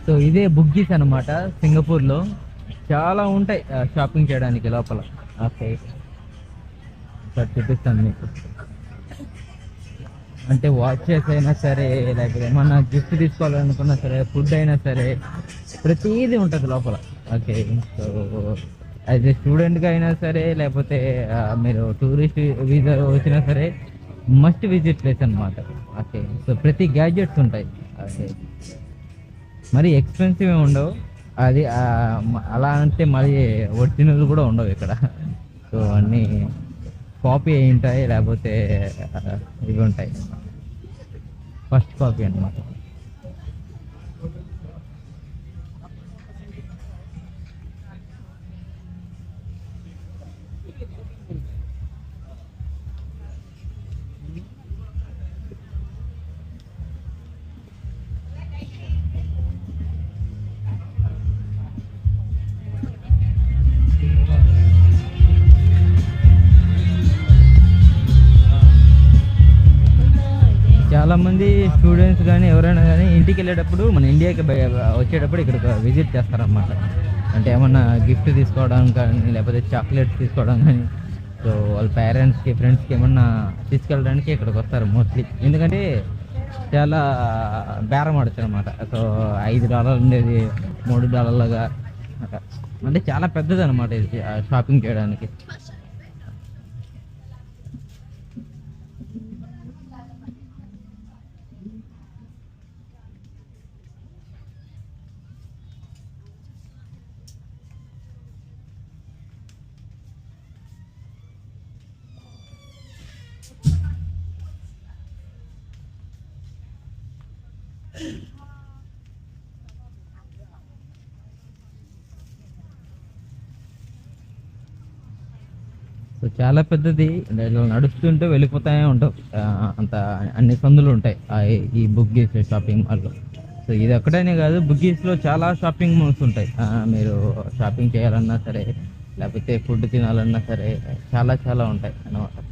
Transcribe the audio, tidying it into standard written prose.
So ఇదే బుగ్గీస్ అనమాట. సింగపూర్లో చాలా ఉంటాయి షాపింగ్ చేయడానికి లోపల. ఓకే, సార్ చూపిస్తాను మీకు. అంటే వాచెస్ అయినా సరే, లేకపోతే ఏమన్నా గిఫ్ట్ తీసుకోవాలనుకున్నా సరే, ఫుడ్ అయినా సరే, ప్రతిదీ ఉంటుంది లోపల. ఓకే, సో యాజ్ ఏ స్టూడెంట్గా అయినా సరే, లేకపోతే మీరు టూరిస్ట్ వీసా వచ్చినా సరే, మస్ట్ విజిట్ ప్లేస్ అనమాట. ఓకే, సో ప్రతి గ్యాడ్జెట్స్ ఉంటాయి. ఓకే, మరి ఎక్స్పెన్సివ్ ఉండవు. అది అలా అంటే మరి ఒరిజినల్ కూడా ఉండవు ఇక్కడ. సో అన్నీ కాపీ అయి ఉంటాయి, లేకపోతే ఇవి ఉంటాయి, ఫస్ట్ కాపీ అన్నమాట. చాలామంది స్టూడెంట్స్ కానీ ఎవరైనా కానీ ఇంటికి వెళ్ళేటప్పుడు, మన ఇండియాకి వచ్చేటప్పుడు ఇక్కడ విజిట్ చేస్తారన్నమాట. అంటే ఏమన్నా గిఫ్ట్ తీసుకోవడం కానీ, లేకపోతే చాక్లెట్స్ తీసుకోవడం కానీ, సో వాళ్ళ పేరెంట్స్కి, ఫ్రెండ్స్కి ఏమన్నా తీసుకెళ్ళడానికి ఇక్కడికి వస్తారు మోస్ట్లీ. ఎందుకంటే చాలా బేరం ఆడచ్చు అనమాట. సో $5 ఉండేది $3గా, అంటే చాలా పెద్దది అనమాట ఇది షాపింగ్ చేయడానికి. సో చాలా పెద్దది. ఇలా నడుస్తుంటే వెళ్ళిపోతానే ఉంటాం. అంత అన్ని సందులు ఉంటాయి ఈ బుగ్గీస్ షాపింగ్ మాల్లో. సో ఇది ఒక్కటనే కాదు, బుగ్గీస్లో చాలా షాపింగ్ మాల్స్ ఉంటాయి. మీరు షాపింగ్ చేయాలన్నా సరే, లేకపోతే ఫుడ్ తినాలన్నా సరే, చాలా చాలా ఉంటాయి అన్నమాట.